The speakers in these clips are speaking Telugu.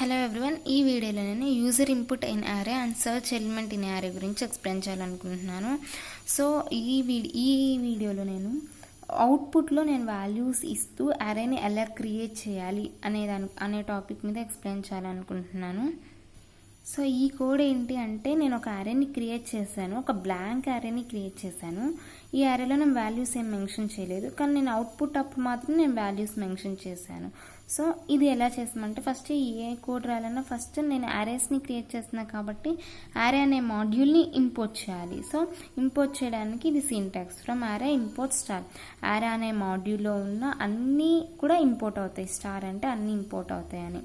హలో ఎవ్రీవన్, ఈ వీడియోలో నేను user input in array and search element in array గురించి ఎక్స్ప్లెయిన్ చేయాలనుకుంటున్నాను. సో ఈ వీడియోలో నేను అవుట్పుట్లో నేను వాల్యూస్ ఇస్తూ యారేని ఎలా క్రియేట్ చేయాలి అనే టాపిక్ మీద ఎక్స్ప్లెయిన్ చేయాలనుకుంటున్నాను. సో ఈ కోడ్ ఏంటి అంటే, నేను ఒక యారేని క్రియేట్ చేశాను, ఒక బ్లాంక్ యారేని క్రియేట్ చేశాను. ఈ యారేలో నేను వాల్యూస్ ఏం మెన్షన్ చేయలేదు, కానీ నేను అవుట్పుట్ అప్పుడు మాత్రం నేను వాల్యూస్ మెన్షన్ చేశాను. సో ఇది ఎలా చేస్తామంటే, ఫస్ట్ ఏ కోడ్ రాయాలన్నా ఫస్ట్ నేను యారేస్ని క్రియేట్ చేస్తున్నా కాబట్టి యారే అనే మాడ్యూల్ని ఇంపోర్ట్ చేయాలి. సో ఇంపోర్ట్ చేయడానికి ఇది syntax from array import star. Array అనే మాడ్యూల్లో ఉన్న అన్నీ కూడా ఇంపోర్ట్ అవుతాయి, స్టార్ అంటే అన్నీ ఇంపోర్ట్ అవుతాయి అని.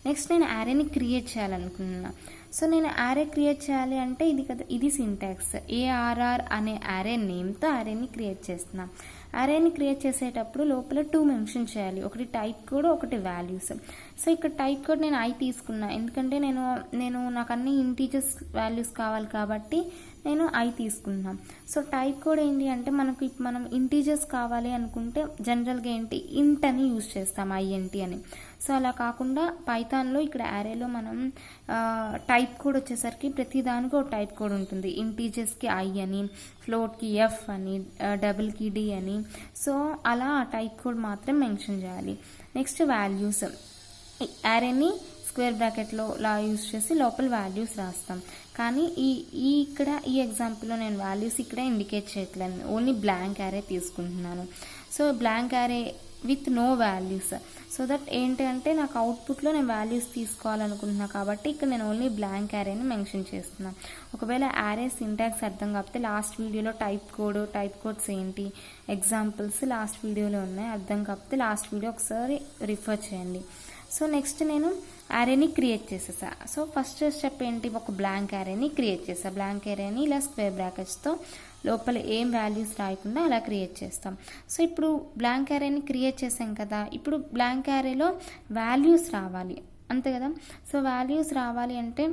నెక్స్ట్ నేను యారేని క్రియేట్ చేయాలనుకున్నా. సో నేను యారే క్రియేట్ చేయాలి అంటే ఇది సింటాక్స్. ఏఆర్ఆర్ అనే యారే నేమ్తో యారేని క్రియేట్ చేస్తున్నా. యారేని క్రియేట్ చేసేటప్పుడు లోపల 2 మెన్షన్ చేయాలి, ఒకటి టైప్ కోడ్, ఒకటి వాల్యూస్. సో ఇక్కడ టైప్ కోడ్ నేను ఐ తీసుకున్నా, ఎందుకంటే నాకు అన్ని ఇంటీజర్స్ వాల్యూస్ కావాలి కాబట్టి నేను ఐ తీసుకున్నాం. సో టైప్ కోడ్ ఏంటి అంటే, మనం ఇంటీజర్స్ కావాలి అనుకుంటే జనరల్గా ఏంటి ఇంట్ అని యూజ్ చేస్తాం, ఐఎన్టీ అని. సో అలా కాకుండా పైథాన్లో ఇక్కడ యారేలో మనం టైప్ కోడ్ వచ్చేసరికి ప్రతి దానికి ఒక టైప్ కోడ్ ఉంటుంది. ఇంటీజర్స్కి ఐ అని, ఫ్లోట్కి ఎఫ్ అని, డబుల్కి డి అని. సో అలా ఆ టైప్ కోడ్ మాత్రం మెన్షన్ చేయాలి. నెక్స్ట్ వాల్యూస్, యారేని స్క్వేర్ బ్రాకెట్లో లా యూజ్ చేసి లోపల వాల్యూస్ రాస్తాం. కానీ ఇక్కడ ఈ ఎగ్జాంపుల్లో నేను వాల్యూస్ ఇక్కడ ఇండికేట్ చేయట్లేదు, ఓన్లీ బ్లాంక్ యారే తీసుకుంటున్నాను. So blank array with no values. So that ఏంటి అంటే, నాకు అవుట్పుట్లో నేను వాల్యూస్ తీసుకోవాలనుకుంటున్నాను కాబట్టి ఇక్కడ నేను ఓన్లీ బ్లాంక్ యారేని మెన్షన్ చేస్తున్నాను. ఒకవేళ యారే సింటాక్స్ అర్థం కాకపోతే లాస్ట్ వీడియోలో టైప్ కోడ్స్ ఏంటి ఎగ్జాంపుల్స్ లాస్ట్ వీడియోలో ఉన్నాయి, అర్థం కాకపోతే లాస్ట్ వీడియో ఒకసారి రిఫర్ చేయండి. సో నెక్స్ట్ నేను యారేని క్రియేట్ చేసేసా. సో ఫస్ట్ స్టెప్ ఏంటి, ఒక బ్లాంక్ యారేని క్రియేట్ చేసా. బ్లాంక్ యారేని ఇలా స్క్వేర్ బ్రాకెట్స్తో లోపల ఏం వాల్యూస్ రాయకుండా అలా క్రియేట్ చేస్తాం. సో ఇప్పుడు బ్లాంక్ యారేని క్రియేట్ చేసాం కదా, ఇప్పుడు బ్లాంక్ యారేలో వాల్యూస్ రావాలి, అంతే కదా. సో వాల్యూస్ రావాలి అంటే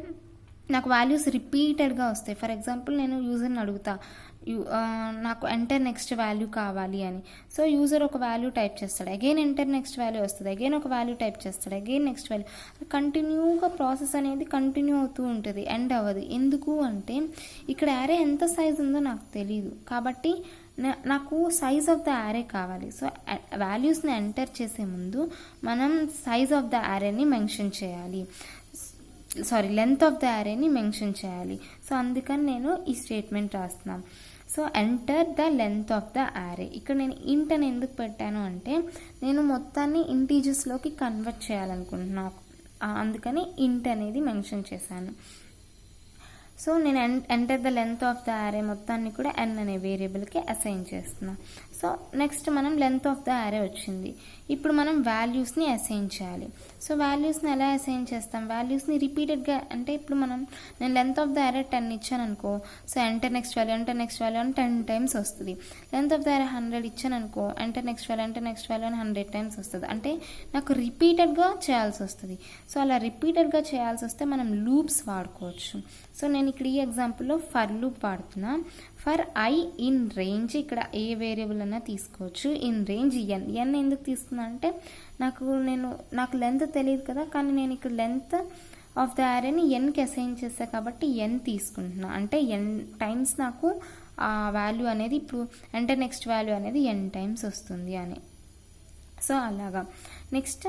నాకు వాల్యూస్ రిపీటెడ్గా వస్తాయి. ఫర్ ఎగ్జాంపుల్ నేను యూజర్ని అడుగుతా, నాకు ఎంటర్ నెక్స్ట్ వాల్యూ కావాలి అని. సో యూజర్ ఒక వాల్యూ టైప్ చేస్తాడు, అగైన్ ఎంటర్ నెక్స్ట్ వాల్యూ వస్తుంది, అగైన్ ఒక వాల్యూ టైప్ చేస్తాడు, అగైన్ నెక్స్ట్ వాల్యూ. కంటిన్యూగా ప్రాసెస్ అనేది కంటిన్యూ అవుతూ ఉంటుంది, ఎండ్ అవ్వదు. ఎందుకు అంటే ఇక్కడ యారే ఎంత సైజ్ ఉందో నాకు తెలియదు కాబట్టి నాకు సైజ్ ఆఫ్ ద యారే కావాలి. సో వాల్యూస్ని ఎంటర్ చేసే ముందు మనం సైజ్ ఆఫ్ ద యారేని మెన్షన్ చేయాలి, లెంత్ ఆఫ్ ద యారేని మెన్షన్ చేయాలి. సో అందుకని నేను ఈ స్టేట్మెంట్ రాస్తున్నాను. So enter the length of the array. ఇక్కడ నేను ఇంట్ అని ఎందుకు పెట్టాను అంటే, నేను మొత్తాన్ని ఇంటీజర్స్లోకి కన్వర్ట్ చేయాలనుకుంటున్నాను, అందుకని ఇంట్ అనేది మెన్షన్ చేశాను. సో నేను enter the length of the array మొత్తాన్ని కూడా ఎన్ అనే వేరియబుల్కి అసైన్ చేస్తున్నా. సో నెక్స్ట్ మనం లెంత్ ఆఫ్ ద యారే వచ్చింది, ఇప్పుడు మనం వాల్యూస్ని అసైన్ చేయాలి. సో వాల్యూస్ని ఎలా అసైన్ చేస్తాం, వాల్యూస్ని రిపీటెడ్గా అంటే ఇప్పుడు నేను లెంత్ ఆఫ్ ద యారే 10 ఇచ్చాను అనుకో, సో ఎంటర్ నెక్స్ట్ వాల్యూ అని 10 టైమ్స్ వస్తుంది. లెంత్ ఆఫ్ ద యారే 100 ఇచ్చాను అనుకో, ఎంటర్ నెక్స్ట్ వాల్యూ అని 100 టైమ్స్ వస్తుంది. అంటే నాకు రిపీటెడ్గా చేయాల్సి వస్తుంది. సో అలా రిపీటెడ్గా చేయాల్సి వస్తే మనం లూప్స్ వాడుకోవచ్చు. సో నేను ఇక్కడ ఈ ఎగ్జాంపుల్లో ఫర్ లూప్ వాడుతున్నా. ఫర్ ఐ ఇన్ రేంజ్, ఇక్కడ ఏ వేరియబుల్ అన్నా తీసుకోవచ్చు. ఇన్ రేంజ్ ఎన్ ఎందుకు తీసుకున్నా అంటే, నాకు లెంత్ తెలియదు కదా, కానీ నేను ఇక్కడ లెంత్ ఆఫ్ ద యారేని ఎన్కి అసైన్ చేస్తా కాబట్టి ఎన్ తీసుకుంటున్నా. అంటే ఎన్ టైమ్స్ నాకు ఆ వాల్యూ అనేది, ఇప్పుడు ఎంటర్ నెక్స్ట్ వాల్యూ అనేది ఎన్ టైమ్స్ వస్తుంది అని. సో అలాగా. నెక్స్ట్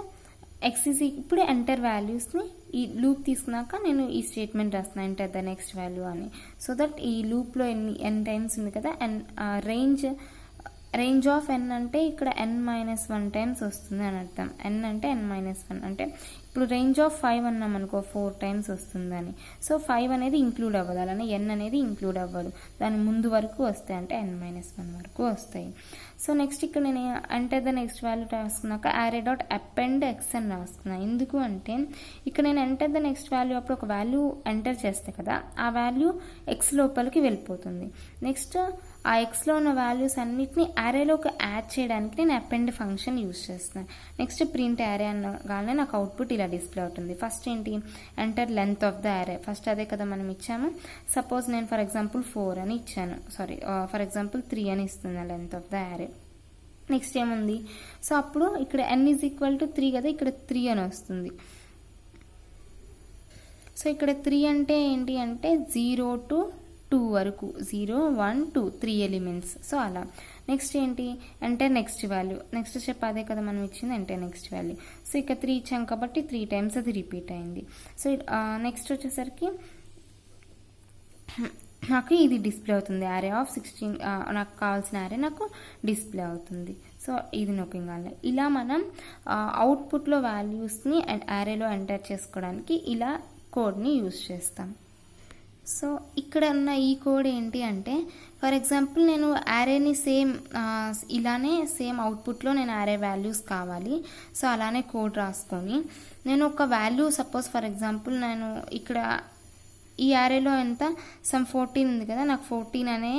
ఇప్పుడు ఎంటర్ వాల్యూస్ని ఈ లూప్ తీసుకున్నాక నేను ఈ స్టేట్మెంట్ రాస్తున్నాను, ఎంటర్ ద నెక్స్ట్ వాల్యూ అని. సో దట్ ఈ లూప్లో ఎన్ టైమ్స్ ఉంది కదా, రేంజ్ ఆఫ్ ఎన్ అంటే ఇక్కడ n-1 టైమ్స్ వస్తుంది అని అర్థం. ఎన్ అంటే n-1 అంటే ఇప్పుడు రేంజ్ ఆఫ్ 5 అన్నాం అనుకో, 4 టైమ్స్ వస్తుందని. సో 5 అనేది ఇంక్లూడ్ అవ్వదు, అలానే ఎన్ అనేది ఇంక్లూడ్ అవ్వదు, దాని ముందు వరకు వస్తాయి, అంటే n-1 వరకు వస్తాయి. సో నెక్స్ట్ ఇక్కడ నేను ఎంటర్ ద నెక్స్ట్ వాల్యూ రాసుకున్నాక యారే డాట్ అపెండ్ ఎక్స్ అని రాసుకున్నాను. ఎందుకు అంటే ఇక్కడ నేను ఎంటర్ ద నెక్స్ట్ వాల్యూ అప్పుడు ఒక వాల్యూ ఎంటర్ చేస్తే కదా, ఆ వాల్యూ ఎక్స్ లోపలికి వెళ్ళిపోతుంది. నెక్స్ట్ ఆ ఎక్స్లో ఉన్న వాల్యూస్ అన్నిటిని యారేలోకి యాడ్ చేయడానికి నేను అపెండ్ ఫంక్షన్ యూజ్ చేస్తున్నాను. నెక్స్ట్ ప్రింట్ యారే అనగానే నాకు అవుట్పుట్ ఇలా డిస్ప్లే అవుతుంది. ఫస్ట్ ఏంటి, enter length of the array, first అదే కదా మనం ఇచ్చాము. సపోజ్ నేను ఫర్ ఎగ్జాంపుల్ 4 అని ఇచ్చాను, ఫర్ ఎగ్జాంపుల్ 3 అని ఇస్తున్నాను length of the array. Next ఏముంది, సో అప్పుడు ఇక్కడ n = 3 కదా, ఇక్కడ 3 అని వస్తుంది. సో ఇక్కడ 3 అంటే ఏంటి అంటే 0 to 2 వరకు 0 1 2 3 ఎలిమెంట్స్. సో అలా నెక్స్ట్ ఏంటి enter next value, next step అదే కదా మనం ఇచ్చింది ఎంటర్ నెక్స్ట్ వాల్యూ. సో ఇక్కడ 3 ఇచ్చాం కాబట్టి 3 టైమ్స్ అది రిపీట్ అయింది. సో నెక్స్ట్ వచ్చేసరికి నాకు ఇది డిస్ప్లే అవుతుంది, యారే ఆఫ్ 16 నాకు కావాల్సిన యారే నాకు డిస్ప్లే అవుతుంది. సో ఇది నొక్కింగ్ అలా ఇలా మనం అవుట్పుట్లో వాల్యూస్ని యారేలో ఎంటర్ చేసుకోవడానికి ఇలా కోడ్ని యూజ్ చేస్తాం. సో ఇక్కడ ఉన్న ఈ కోడ్ ఏంటి అంటే ఫర్ ఎగ్జాంపుల్ నేను యారేని సేమ్ ఇలానే సేమ్ అవుట్పుట్లో నేను యారే వాల్యూస్ కావాలి. సో అలానే కోడ్ రాసుకొని నేను ఒక వాల్యూ సపోజ్ ఫర్ ఎగ్జాంపుల్ నేను ఇక్కడ ఈ యారేలో ఎంత సమ్ 14 ఉంది కదా, నాకు 14 అనే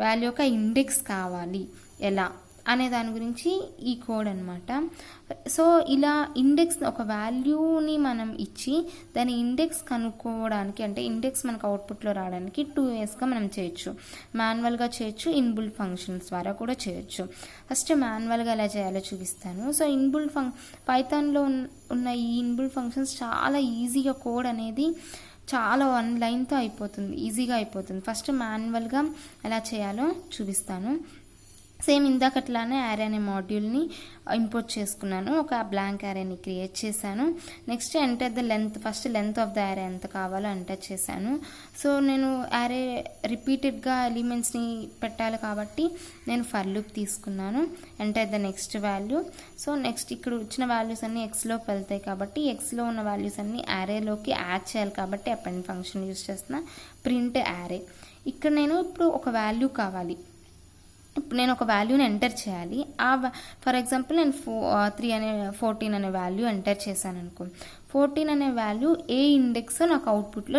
వాల్యూ యొక్క ఇండెక్స్ కావాలి ఎలా అనే దాని గురించి ఈ కోడ్ అనమాట. సో ఇలా ఇండెక్స్ ఒక వాల్యూని మనం ఇచ్చి దాని ఇండెక్స్ కనుక్కోవడానికి అంటే ఇండెక్స్ మనకు అవుట్పుట్లో రావడానికి 2 వేస్గా మనం చేయొచ్చు. మాన్యువల్గా చేయొచ్చు, ఇన్బుల్ట్ ఫంక్షన్స్ ద్వారా కూడా చేయొచ్చు. ఫస్ట్ మాన్యువల్గా ఎలా చేయాలో చూపిస్తాను. సో ఇన్బుల్ట్ పైథాన్లో ఉన్న ఈ ఇన్బుల్ట్ ఫంక్షన్స్ చాలా ఈజీగా కోడ్ అనేది చాలా 1 లైన్తో అయిపోతుంది, ఈజీగా అయిపోతుంది. ఫస్ట్ మాన్యువల్గా ఎలా చేయాలో చూపిస్తాను. సేమ్ ఇందాకట్లానే యారే అనే మాడ్యూల్ని ఇంపోర్ట్ చేసుకున్నాను, ఒక బ్లాంక్ యారేని క్రియేట్ చేశాను. Next enter the length, first length of the array ఎంత కావాలో ఎంటర్ చేశాను. సో నేను యారే రిపీటెడ్గా ఎలిమెంట్స్ని పెట్టాలి కాబట్టి నేను ఫర్ లూప్ తీసుకున్నాను. Enter the next value. So next ఇక్కడ వచ్చిన వాల్యూస్ అన్నీ ఎక్స్లోకి వెళ్తాయి కాబట్టి ఎక్స్లో ఉన్న వాల్యూస్ అన్నీ యారేలోకి యాడ్ చేయాలి కాబట్టి అపెండ్ ఫంక్షన్ యూజ్ చేస్తున్నా. ప్రింట్ యారే. ఇక్కడ నేను ఇప్పుడు ఒక వాల్యూ కావాలి, ఇప్పుడు నేను ఒక వాల్యూని ఎంటర్ చేయాలి. ఫర్ ఎగ్జాంపుల్ నేను 14 అనే వాల్యూ ఎంటర్ చేశాను అనుకో, 14 అనే వాల్యూ ఏ ఇండెక్స్ నాకు అవుట్పుట్లో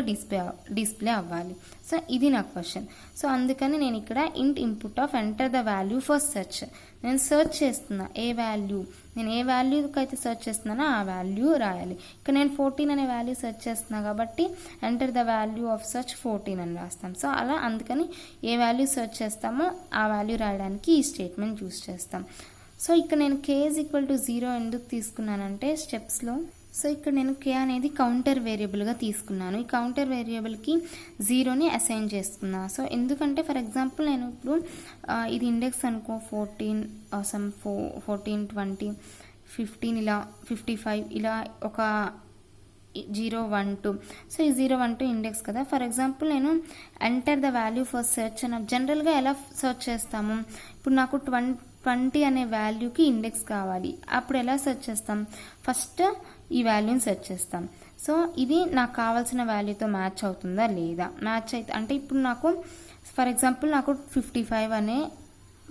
డిస్ప్లే అవ్వాలి. సో ఇది నా క్వశ్చన్. సో అందుకని నేను ఇక్కడ ఇంట్ input of enter the value for search, నేను సెర్చ్ చేస్తున్నా ఏ వాల్యూ, నేను ఏ వాల్యూకి అయితే సెర్చ్ చేస్తున్నానో ఆ వాల్యూ రాయాలి. ఇక్కడ నేను 14 అనే వాల్యూ సెర్చ్ చేస్తున్నా కాబట్టి enter the value of search 14 అని రాస్తాం. సో అలా అందుకని ఏ వాల్యూ సెర్చ్ చేస్తామో ఆ వాల్యూ రాయడానికి ఈ స్టేట్మెంట్ యూస్ చేస్తాం. సో ఇక్కడ నేను k = 0 ఎందుకు తీసుకున్నానంటే స్టెప్స్లో, సో ఇక్కడ నేను k అనేది కౌంటర్ వేరియబుల్గా తీసుకున్నాను. ఈ కౌంటర్ వేరియబుల్కి 0ని అసైన్ చేసుకున్నా. సో ఎందుకంటే ఫర్ ఎగ్జాంపుల్ నేను ఇప్పుడు ఇది ఇండెక్స్ అనుకో 14 20 15 ఇలా 55 ఇలా ఒక 0 1 2. సో ఈ 0 1 2 ఇండెక్స్ కదా. ఫర్ ఎగ్జాంపుల్ నేను enter the value for search అని జనరల్గా ఎలా సెర్చ్ చేస్తాము, ఇప్పుడు నాకు 20 అనే వాల్యూకి ఇండెక్స్ కావాలి, అప్పుడు ఎలా సెర్చ్ చేస్తాం, ఫస్ట్ ఈ వాల్యూని సెర్చ్ చేస్తాం. సో ఇది నాకు కావాల్సిన వాల్యూతో మ్యాచ్ అవుతుందా లేదా, మ్యాచ్ అయితే అంటే ఇప్పుడు నాకు ఫర్ ఎగ్జాంపుల్ నాకు 55 అనే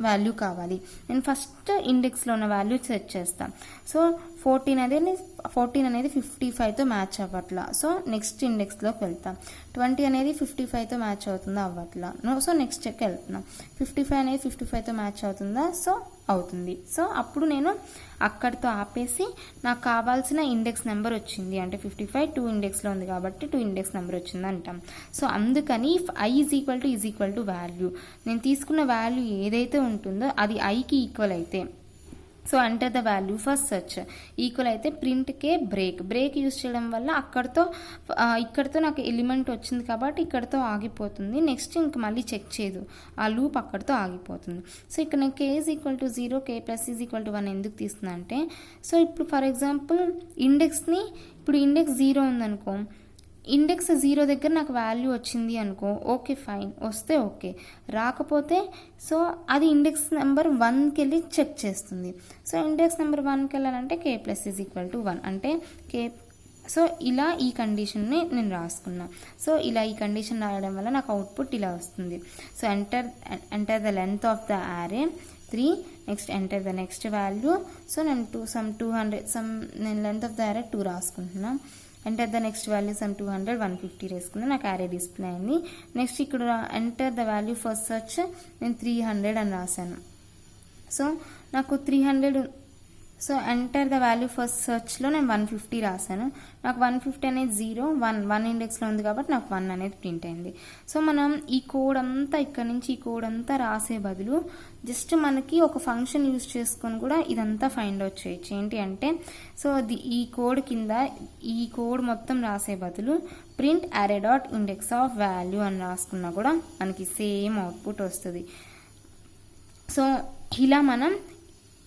వాల్యూ కావాలి, నేను ఫస్ట్ ఇండెక్స్లో ఉన్న వాల్యూ సెర్చ్ చేస్తాను. సో 14 అనేది 55తో మ్యాచ్ అవ్వట్లా, సో నెక్స్ట్ ఇండెక్స్లోకి వెళ్తాం. 20 అనేది 55తో మ్యాచ్ అవుతుందా అవ్వట్లా, సో నెక్స్ట్ చెక్ వెళ్తున్నాం. 55 అనేది 55తో మ్యాచ్ అవుతుందా, సో అవుతుంది. సో అప్పుడు నేను అక్కడితో ఆపేసి నాకు కావాల్సిన ఇండెక్స్ నెంబర్ వచ్చింది అంటే 55 2 ఇండెక్స్లో ఉంది కాబట్టి 2 ఇండెక్స్ నెంబర్ వచ్చింది అంటాం. సో అందుకని i = వాల్యూ, నేను తీసుకున్న వాల్యూ ఏదైతే ఉంటుందో అది iకి ఈక్వల్ అయితే, so enter the value for search equal అయితే ప్రింట్కే బ్రేక్ యూజ్ చేయడం వల్ల ఇక్కడతో నాకు ఎలిమెంట్ వచ్చింది కాబట్టి ఇక్కడతో ఆగిపోతుంది. నెక్స్ట్ ఇంక మళ్ళీ చెక్ చేయదు, ఆ లూప్ అక్కడితో ఆగిపోతుంది. సో ఇక్కడ నేను k = 0 k + 1 ఎందుకు తీస్తున్నా అంటే, సో ఇప్పుడు ఫర్ ఎగ్జాంపుల్ ఇప్పుడు ఇండెక్స్ 0 ఉందనుకో, ఇండెక్స్ 0 దగ్గర నాకు వాల్యూ వచ్చింది అనుకో, ఓకే ఫైన్, వస్తే ఓకే, రాకపోతే సో అది ఇండెక్స్ నెంబర్ 1కి వెళ్ళి చెక్ చేస్తుంది. సో ఇండెక్స్ నెంబర్ 1కి వెళ్ళాలంటే k + 1 అంటే k. సో ఇలా ఈ కండిషన్ని నేను రాసుకున్నా. సో ఇలా ఈ కండిషన్ రాయడం వల్ల నాకు అవుట్పుట్ ఇలా వస్తుంది. So enter the length of the array 3, next enter the next value. So నేను 200 నేను లెంత్ ఆఫ్ ద యారే 2 రాసుకుంటున్నా. ఎంటర్ ద నెక్స్ట్ వాల్యూ 200 150 వేసుకున్నా, నాకు యారే డిస్ప్లే అయింది. నెక్స్ట్ ఇక్కడ enter the value for search నేను 300 అని రాశాను. సో నాకు 300 so enter the value first సెర్చ్లో నేను 150 రాశాను. నాకు 150 అనేది 0, 1 ఇండెక్స్లో ఉంది కాబట్టి నాకు 1 అనేది ప్రింట్ అయింది. సో మనం ఈ కోడ్ అంతా ఇక్కడ నుంచి ఈ కోడ్ అంతా రాసే బదులు జస్ట్ మనకి ఒక ఫంక్షన్ యూజ్ చేసుకొని కూడా ఇదంతా ఫైండ్ అవుట్ చేయొచ్చు. ఏంటి అంటే సో ఈ కోడ్ కింద ఈ కోడ్ మొత్తం రాసే బదులు ప్రింట్ అరే డాట్ ఇండెక్స్ ఆఫ్ వాల్యూ అని రాసుకున్నా కూడా మనకి సేమ్ అవుట్పుట్ వస్తుంది. సో ఇలా మనం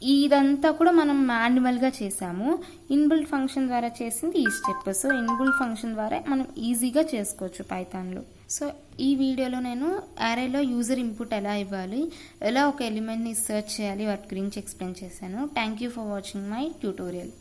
ఇదంతా కూడా మనం మాన్యువల్గా చేసాము. ఇన్బిల్ట్ ఫంక్షన్ ద్వారా చేసింది ఈ స్టెప్. సో ఇన్బిల్ట్ ఫంక్షన్ ద్వారా మనం ఈజీగా చేసుకోవచ్చు పైథాన్లో. సో ఈ వీడియోలో నేను అరేలో యూజర్ ఇన్పుట్ ఎలా ఇవ్వాలి, ఎలా ఒక ఎలిమెంట్ని సెర్చ్ చేయాలి వాటి గురించి ఎక్స్ప్లెయిన్ చేశాను. Thank you for watching my tutorial.